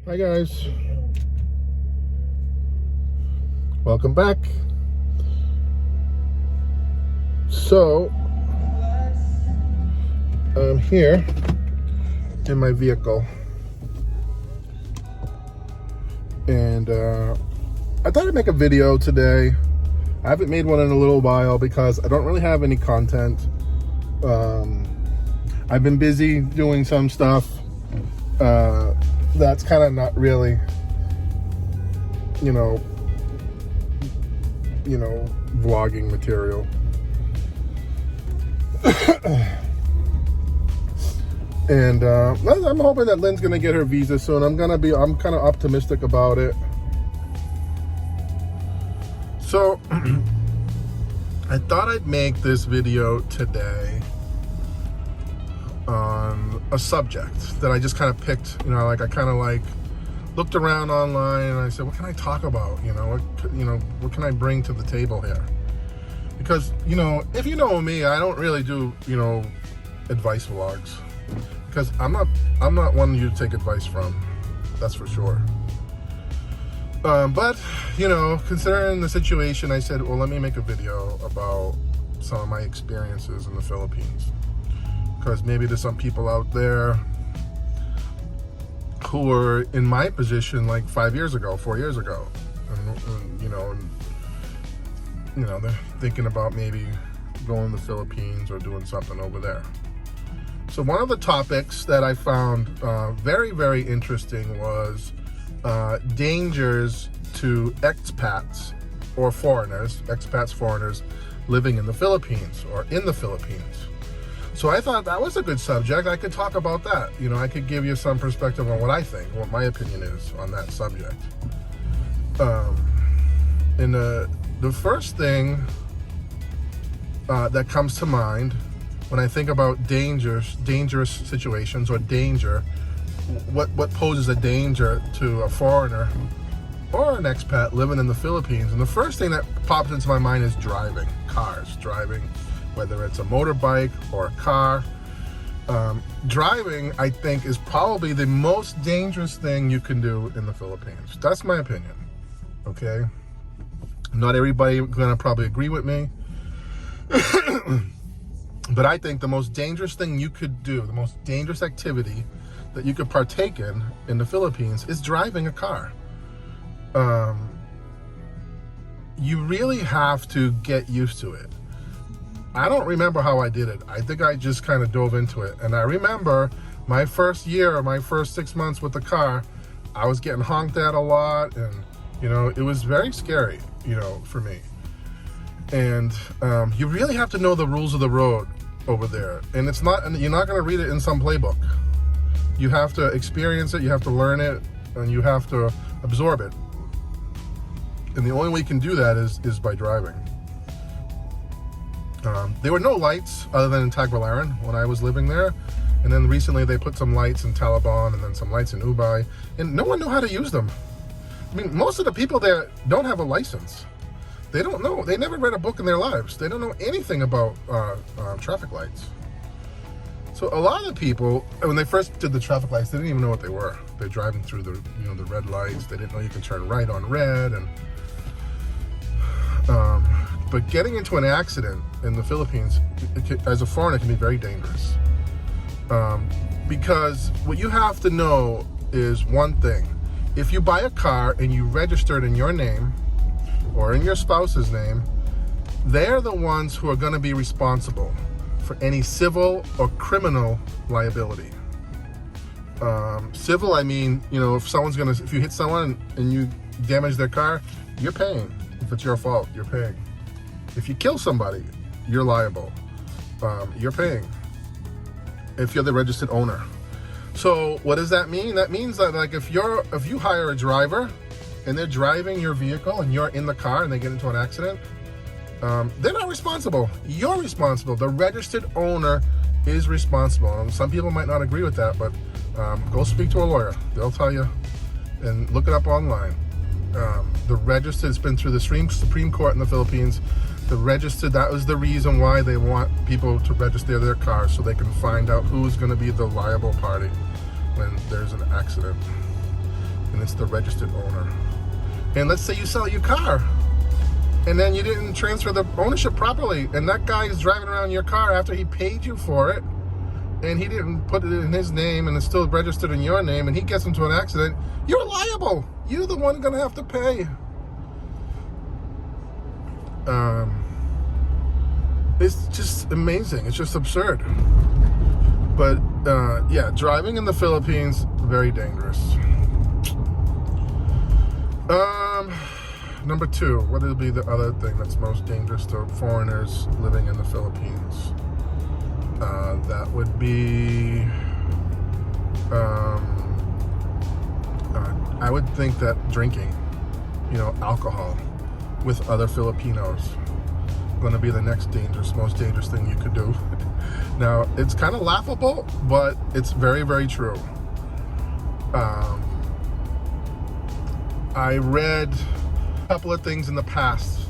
Hi guys, welcome back. So I'm here in my vehicle and I thought I'd make a video today. I haven't made one in a little while because I don't really have any content. I've been busy doing some stuff that's kind of not really, vlogging material. And I'm hoping that Lynn's gonna get her visa soon. I'm kind of optimistic about it. So I thought I'd make this video today on a subject that I just kind of picked. I kind of looked around online and I said, what can I talk about? What can I bring to the table here? Because, if you know me, I don't really do, advice vlogs, because I'm not one you to take advice from. That's for sure. But, considering the situation, I said, well, let me make a video about some of my experiences in the Philippines. Because maybe there's some people out there who were in my position like 4 years ago, and they're thinking about maybe going to the Philippines or doing something over there. So one of the topics that I found very, very interesting was dangers to expats or foreigners, living in the Philippines or in the Philippines. So I thought that was a good subject. I could talk about that. I could give you some perspective on what I think, what my opinion is on that subject. And the first thing that comes to mind when I think about dangerous situations or danger, what poses a danger to a foreigner or an expat living in the Philippines, and the first thing that pops into my mind is driving, whether it's a motorbike or a car. Driving, I think, is probably the most dangerous thing you can do in the Philippines. That's my opinion, okay? Not everybody gonna probably agree with me, but I think the most dangerous thing you could do, the most dangerous activity that you could partake in the Philippines is driving a car. You really have to get used to it. I don't remember how I did it. I think I just kind of dove into it. And I remember my first year, my first 6 months with the car, I was getting honked at a lot, and it was very scary, for me. And you really have to know the rules of the road over there. And you're not going to read it in some playbook. You have to experience it, you have to learn it, and you have to absorb it. And the only way you can do that is by driving. There were no lights other than in Tagbilaran when I was living there. And then recently they put some lights in Talabon and then some lights in Ubay. And no one knew how to use them. I mean, most of the people there don't have a license. They don't know. They never read a book in their lives. They don't know anything about traffic lights. So a lot of the people, when they first did the traffic lights, they didn't even know what they were. They're driving through the red lights. They didn't know you can turn right on red. And but getting into an accident in the Philippines, as a foreigner, can be very dangerous. Because what you have to know is one thing. If you buy a car and you register it in your name or in your spouse's name, they're the ones who are going to be responsible for any civil or criminal liability. Civil, I mean, if you hit someone and you damage their car, you're paying. If it's your fault, you're paying. If you kill somebody, you're liable. You're paying. If you're the registered owner. So what does that mean? That means that if you hire a driver and they're driving your vehicle and you're in the car and they get into an accident, they're not responsible. You're responsible. The registered owner is responsible. And some people might not agree with that, but go speak to a lawyer. They'll tell you, and look it up online. The registered, it's been through the Supreme Court in the Philippines. The registered, that was the reason why they want people to register their cars, so they can find out who's going to be the liable party when there's an accident. it's the registered owner. And let's say you sell your car, and then you didn't transfer the ownership properly, and that guy is driving around your car after he paid you for it, and he didn't put it in his name, and it's still registered in your name, and he gets into an accident, you're liable. You're the one gonna have to pay. It's just amazing. It's just absurd. But yeah, driving in the Philippines, very dangerous. Number 2, what would be the other thing that's most dangerous to foreigners living in the Philippines? That would be, I would think that drinking, alcohol with other Filipinos, going to be the next most dangerous thing you could do. Now, it's kind of laughable, but it's very, very true. I read a couple of things in the past,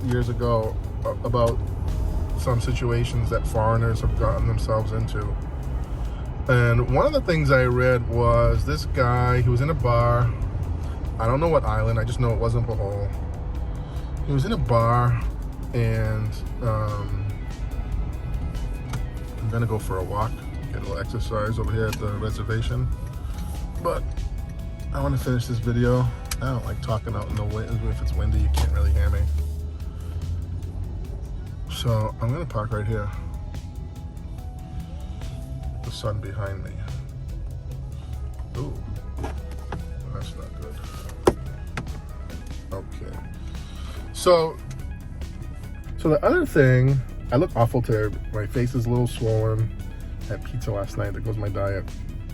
years ago, about some situations that foreigners have gotten themselves into. And one of the things I read was this guy who was in a bar. I don't know what island, I just know it wasn't Bohol. He was in a bar, and I'm gonna go for a walk, get a little exercise over here at the reservation. But I want to finish this video. I don't like talking out in the wind. If it's windy, you can't really hear me. So I'm gonna park right here. The sun behind me. Ooh, that's not good. Okay. So the other thing, I look awful today. My face is a little swollen. I had pizza last night. There goes my diet.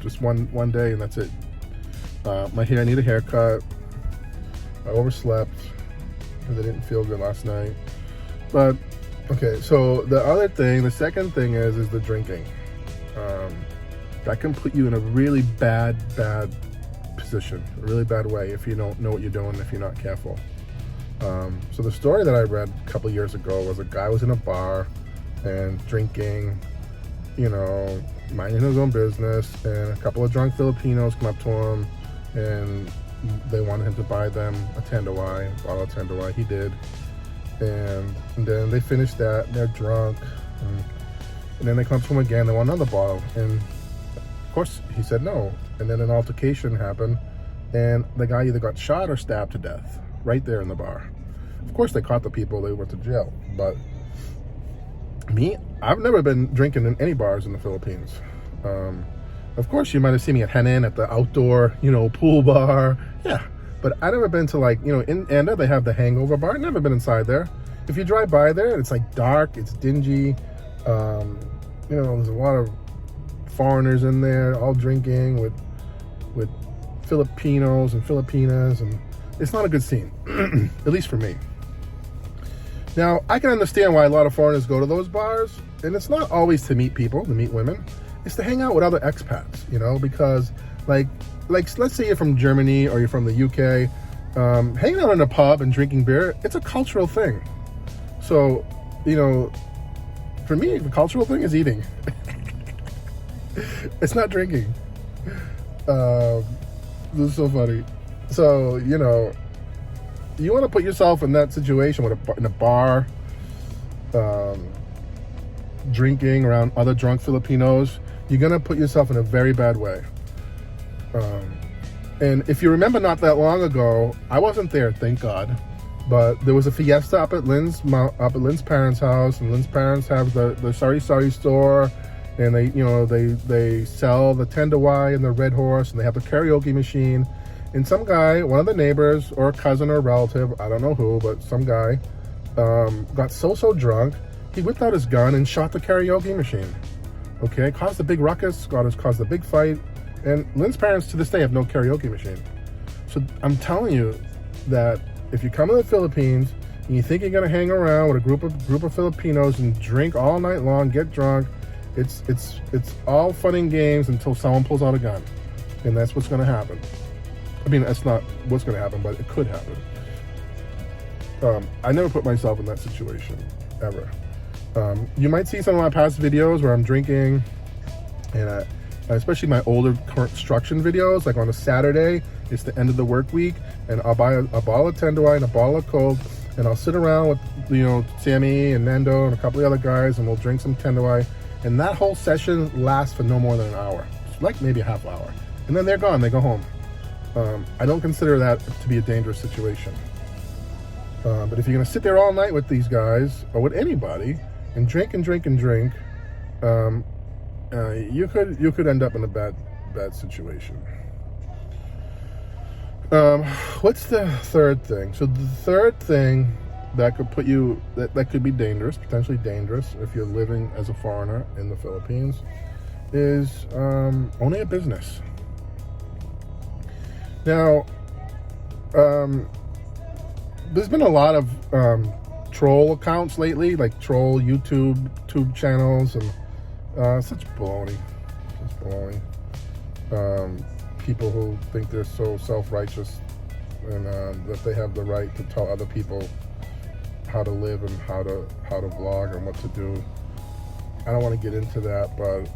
Just one day, and that's it. My hair, I need a haircut. I overslept because I didn't feel good last night. But okay, so the second thing is the drinking. That can put you in a really bad position, a really bad way if you don't know what you're doing, if you're not careful. So the story that I read a couple years ago was a guy was in a bar and drinking, minding his own business, and a couple of drunk Filipinos come up to him and they wanted him to buy them a Tanduay, a bottle of Tanduay. He did. And then they finished that, they're drunk, and then they come to him again, they want another bottle, and of course he said no. And then an altercation happened, and the guy either got shot or stabbed to death right there in the bar. Of course they caught the people, they went to jail. But me, I've never been drinking in any bars in the Philippines. Of course you might have seen me at Henan at the outdoor, pool bar. Yeah, but I've never been to in Anda they have the Hangover bar. I've never been inside there. If you drive by there, it's like dark, it's dingy. There's a lot of foreigners in there, all drinking with Filipinos and Filipinas, and it's not a good scene, at least for me. Now, I can understand why a lot of foreigners go to those bars, and it's not always to meet people, to meet women. It's to hang out with other expats, because like let's say you're from Germany or you're from the UK, hanging out in a pub and drinking beer, it's a cultural thing. So, for me, the cultural thing is eating. It's not drinking. This is so funny. So, you want to put yourself in that situation in a bar, drinking around other drunk Filipinos, you're going to put yourself in a very bad way. And if you remember not that long ago, I wasn't there, thank God, but there was a fiesta up at Lynn's parents' house, and Lynn's parents have the Sari Sari store, and they sell the Tanduay and the Red Horse, and they have the karaoke machine. And some guy, one of the neighbors or a cousin or a relative, I don't know who, but some guy got so drunk, he whipped out his gun and shot the karaoke machine. Okay, caused a big ruckus, caused a big fight, and Lynn's parents to this day have no karaoke machine. So I'm telling you that if you come to the Philippines and you think you're gonna hang around with a group of Filipinos and drink all night long, get drunk, it's all fun and games until someone pulls out a gun, and that's what's gonna happen. I mean, that's not what's gonna happen, but it could happen. I never put myself in that situation, ever. You might see some of my past videos where I'm drinking, and especially my older construction videos, like on a Saturday, it's the end of the work week, and I'll buy a bottle of Tenderwine, a bottle of Coke, and I'll sit around with, you know, Sammy and Nando and a couple of other guys, and we'll drink some Tenderwine, and that whole session lasts for no more than an hour, like maybe a half hour, and then they're gone, they go home. I don't consider that to be a dangerous situation. But if you're gonna sit there all night with these guys, or with anybody, and drink and drink and drink, you could end up in a bad situation. What's the third thing? So the third thing that could put you, that could be dangerous, potentially dangerous, if you're living as a foreigner in the Philippines, is owning a business. Now, there's been a lot of troll accounts lately, like troll YouTube channels, and such baloney. People who think they're so self-righteous and that they have the right to tell other people how to live and how to vlog and what to do. I don't want to get into that, but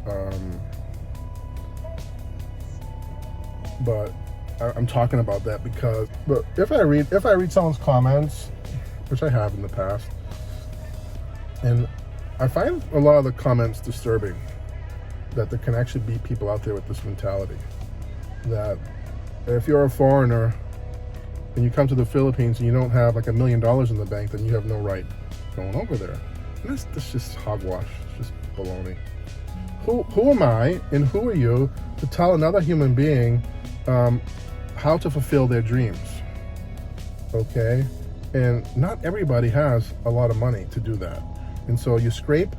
I'm talking about that because, but if I read someone's comments, which I have in the past, and I find a lot of the comments disturbing, that there can actually be people out there with this mentality, that if you're a foreigner and you come to the Philippines and you don't have like $1 million in the bank, then you have no right going over there. And that's just hogwash. It's just baloney. Who am I and who are you to tell another human being how to fulfill their dreams? Okay? And not everybody has a lot of money to do that. And so you scrape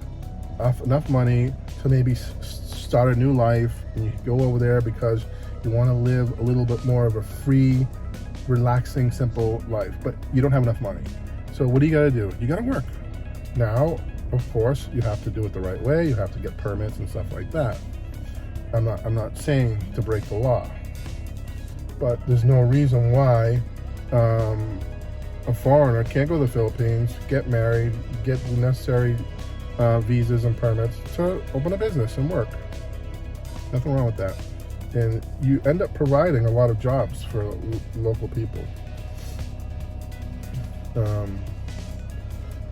off enough money to maybe start a new life, and you go over there because you want to live a little bit more of a free, relaxing, simple life, but you don't have enough money. So what do you got to do? You got to work. Now, of course, you have to do it the right way. You have to get permits and stuff like that. I'm not saying to break the law, but there's no reason why a foreigner can't go to the Philippines, get married, get the necessary visas and permits to open a business and work. Nothing wrong with that. And you end up providing a lot of jobs for local people.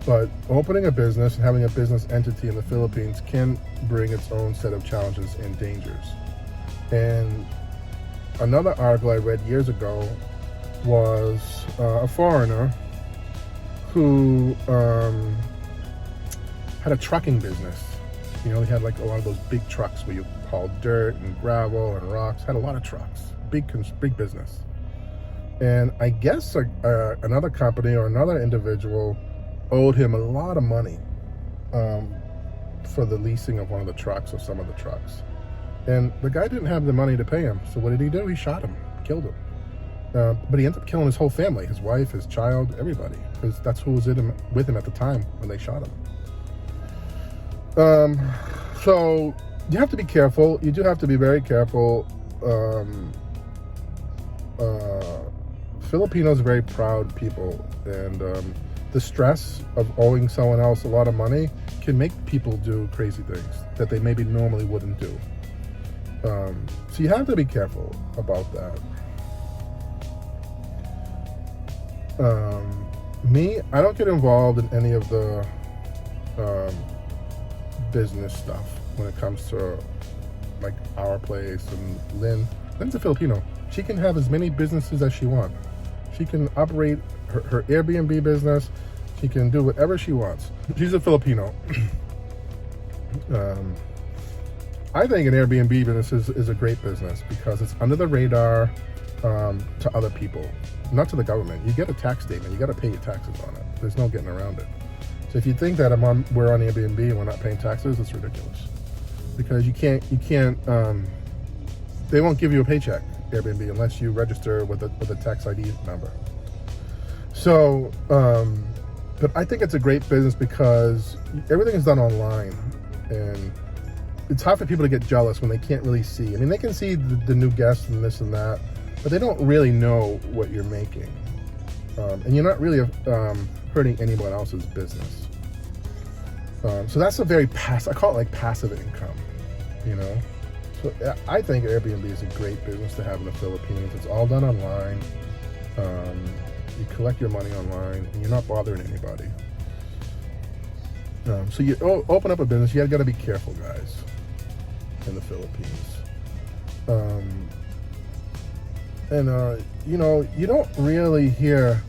But opening a business and having a business entity in the Philippines can bring its own set of challenges and dangers. And another article I read years ago was a foreigner who had a trucking business. You know, he had like a lot of those big trucks where you haul dirt and gravel and rocks. Had a lot of trucks, big business. And I guess another company or another individual owed him a lot of money for the leasing of one of the trucks or some of the trucks. And the guy didn't have the money to pay him. So what did he do? He shot him, killed him. But he ended up killing his whole family, his wife, his child, everybody, because that's who was with him at the time when they shot him. So you have to be careful. You do have to be very careful. Filipinos are very proud people, and the stress of owing someone else a lot of money can make people do crazy things that they maybe normally wouldn't do. So you have to be careful about that. Me, I don't get involved in any of the business stuff when it comes to like our place. And Lynn's a Filipino. She can have as many businesses as she wants. She can operate her Airbnb business. She can do whatever she wants. She's a Filipino. I think an Airbnb business is a great business because it's under the radar to other people, not to the government. You get a tax statement. You got to pay your taxes on it. There's no getting around it. So if you think that we're on Airbnb and we're not paying taxes, it's ridiculous. Because you can't. They won't give you a paycheck, Airbnb, unless you register with a tax ID number. So, but I think it's a great business because everything is done online, and it's hard for people to get jealous when they can't really see. I mean, they can see the new guests and this and that, but they don't really know what you're making. And you're not really hurting anyone else's business. So that's a very I call it like passive income, you know? So I think Airbnb is a great business to have in the Philippines. It's all done online. You collect your money online, and you're not bothering anybody. So you open up a business. You got to be careful, guys, in the Philippines. You know, you don't really hear.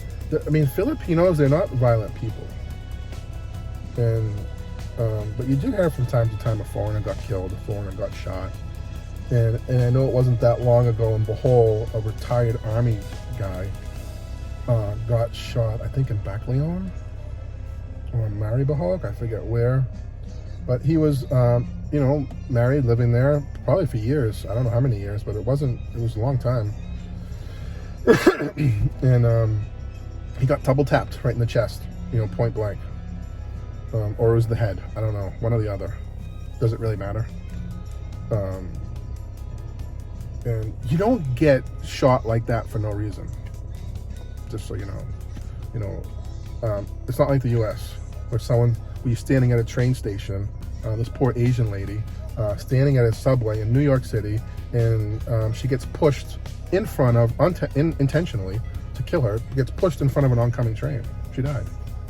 I mean, Filipinos, they're not violent people, and but you do hear from time to time a foreigner got killed, a foreigner got shot, and I know it wasn't that long ago in Bohol, a retired army guy got shot, I think in Baclayon or in Maribahog, I forget where, but he was you know, married, living there probably for years. I don't know how many years, but it was a long time. And he got double tapped right in the chest, you know, point blank. Or it was the head. I don't know. One or the other. Doesn't really matter. And you don't get shot like that for no reason. Just so you know. You know, it's not like the U.S. where you're standing at a train station, this poor Asian lady, standing at a subway in New York City, and she gets pushed in front of, intentionally, to kill her, gets pushed in front of an oncoming train. She died.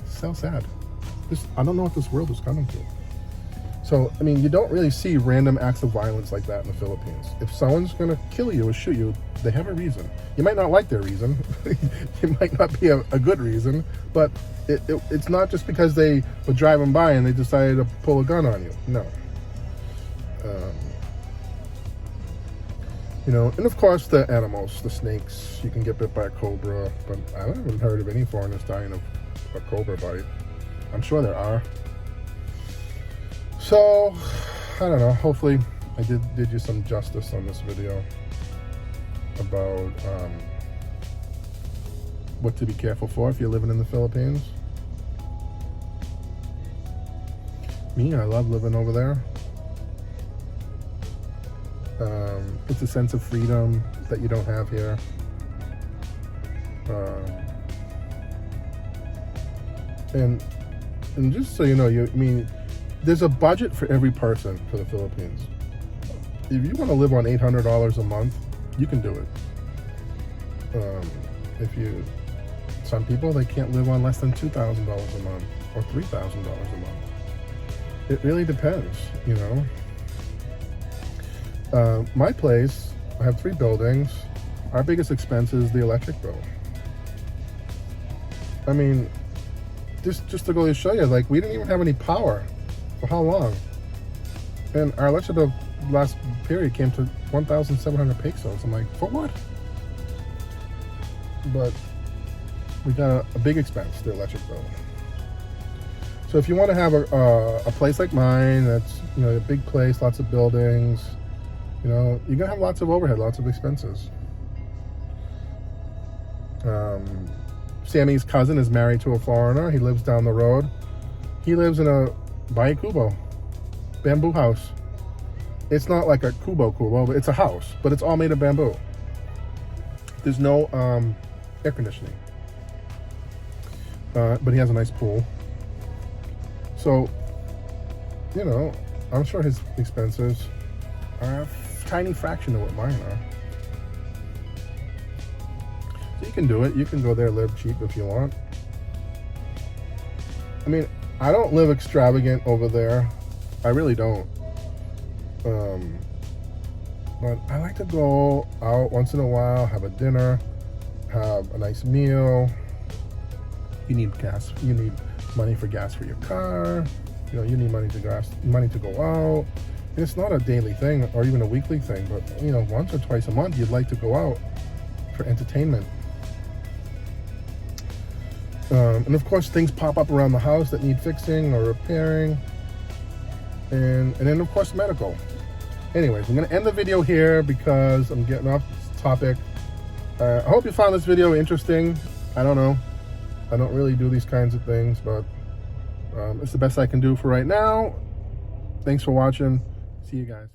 So sad. I don't know what this world is coming to. So, I mean, you don't really see random acts of violence like that in the Philippines. If someone's going to kill you or shoot you, they have a reason. You might not like their reason. It might not be a good reason, but it's not just because they were driving by and they decided to pull a gun on you. No. You know, and of course the animals, the snakes, you can get bit by a cobra, but I haven't heard of any foreigners dying of a cobra bite. I'm sure there are. So, I don't know, hopefully I did you some justice on this video about what to be careful for if you're living in the Philippines. Me, I love living over there. It's a sense of freedom that you don't have here. And just so you know, I mean, there's a budget for every person for the Philippines. If you want to live on $800 a month, you can do it. Some people, they can't live on less than $2,000 a month or $3,000 a month. It really depends, you know. My place, I have 3 buildings. Our biggest expense is the electric bill. I mean, just to go to show you, like, we didn't even have any power for how long? And our electric bill last period came to 1,700 pesos. I'm like, for what? But we got a big expense, the electric bill. So if you want to have a place like mine, that's, you know, a big place, lots of buildings, you know, you're gonna have lots of overhead, lots of expenses. Sammy's cousin is married to a foreigner. He lives down the road. He lives in a bahay kubo, bamboo house. It's not like a kubo, but it's a house, but it's all made of bamboo. There's no air conditioning, but he has a nice pool. So, you know, I'm sure his expenses are a tiny fraction of what mine are. So you can do it. You can go there, live cheap if you want. I mean, I don't live extravagant over there. I really don't. But I like to go out once in a while, have a dinner, have a nice meal. You need gas. You need money for gas for your car. You know, you need money to go out. And it's not a daily thing or even a weekly thing, but, you know, once or twice a month, you'd like to go out for entertainment. And of course, things pop up around the house that need fixing or repairing. And then, of course, medical. Anyways, I'm going to end the video here because I'm getting off this topic. I hope you found this video interesting. I don't know. I don't really do these kinds of things, but it's the best I can do for right now. Thanks for watching. See you guys.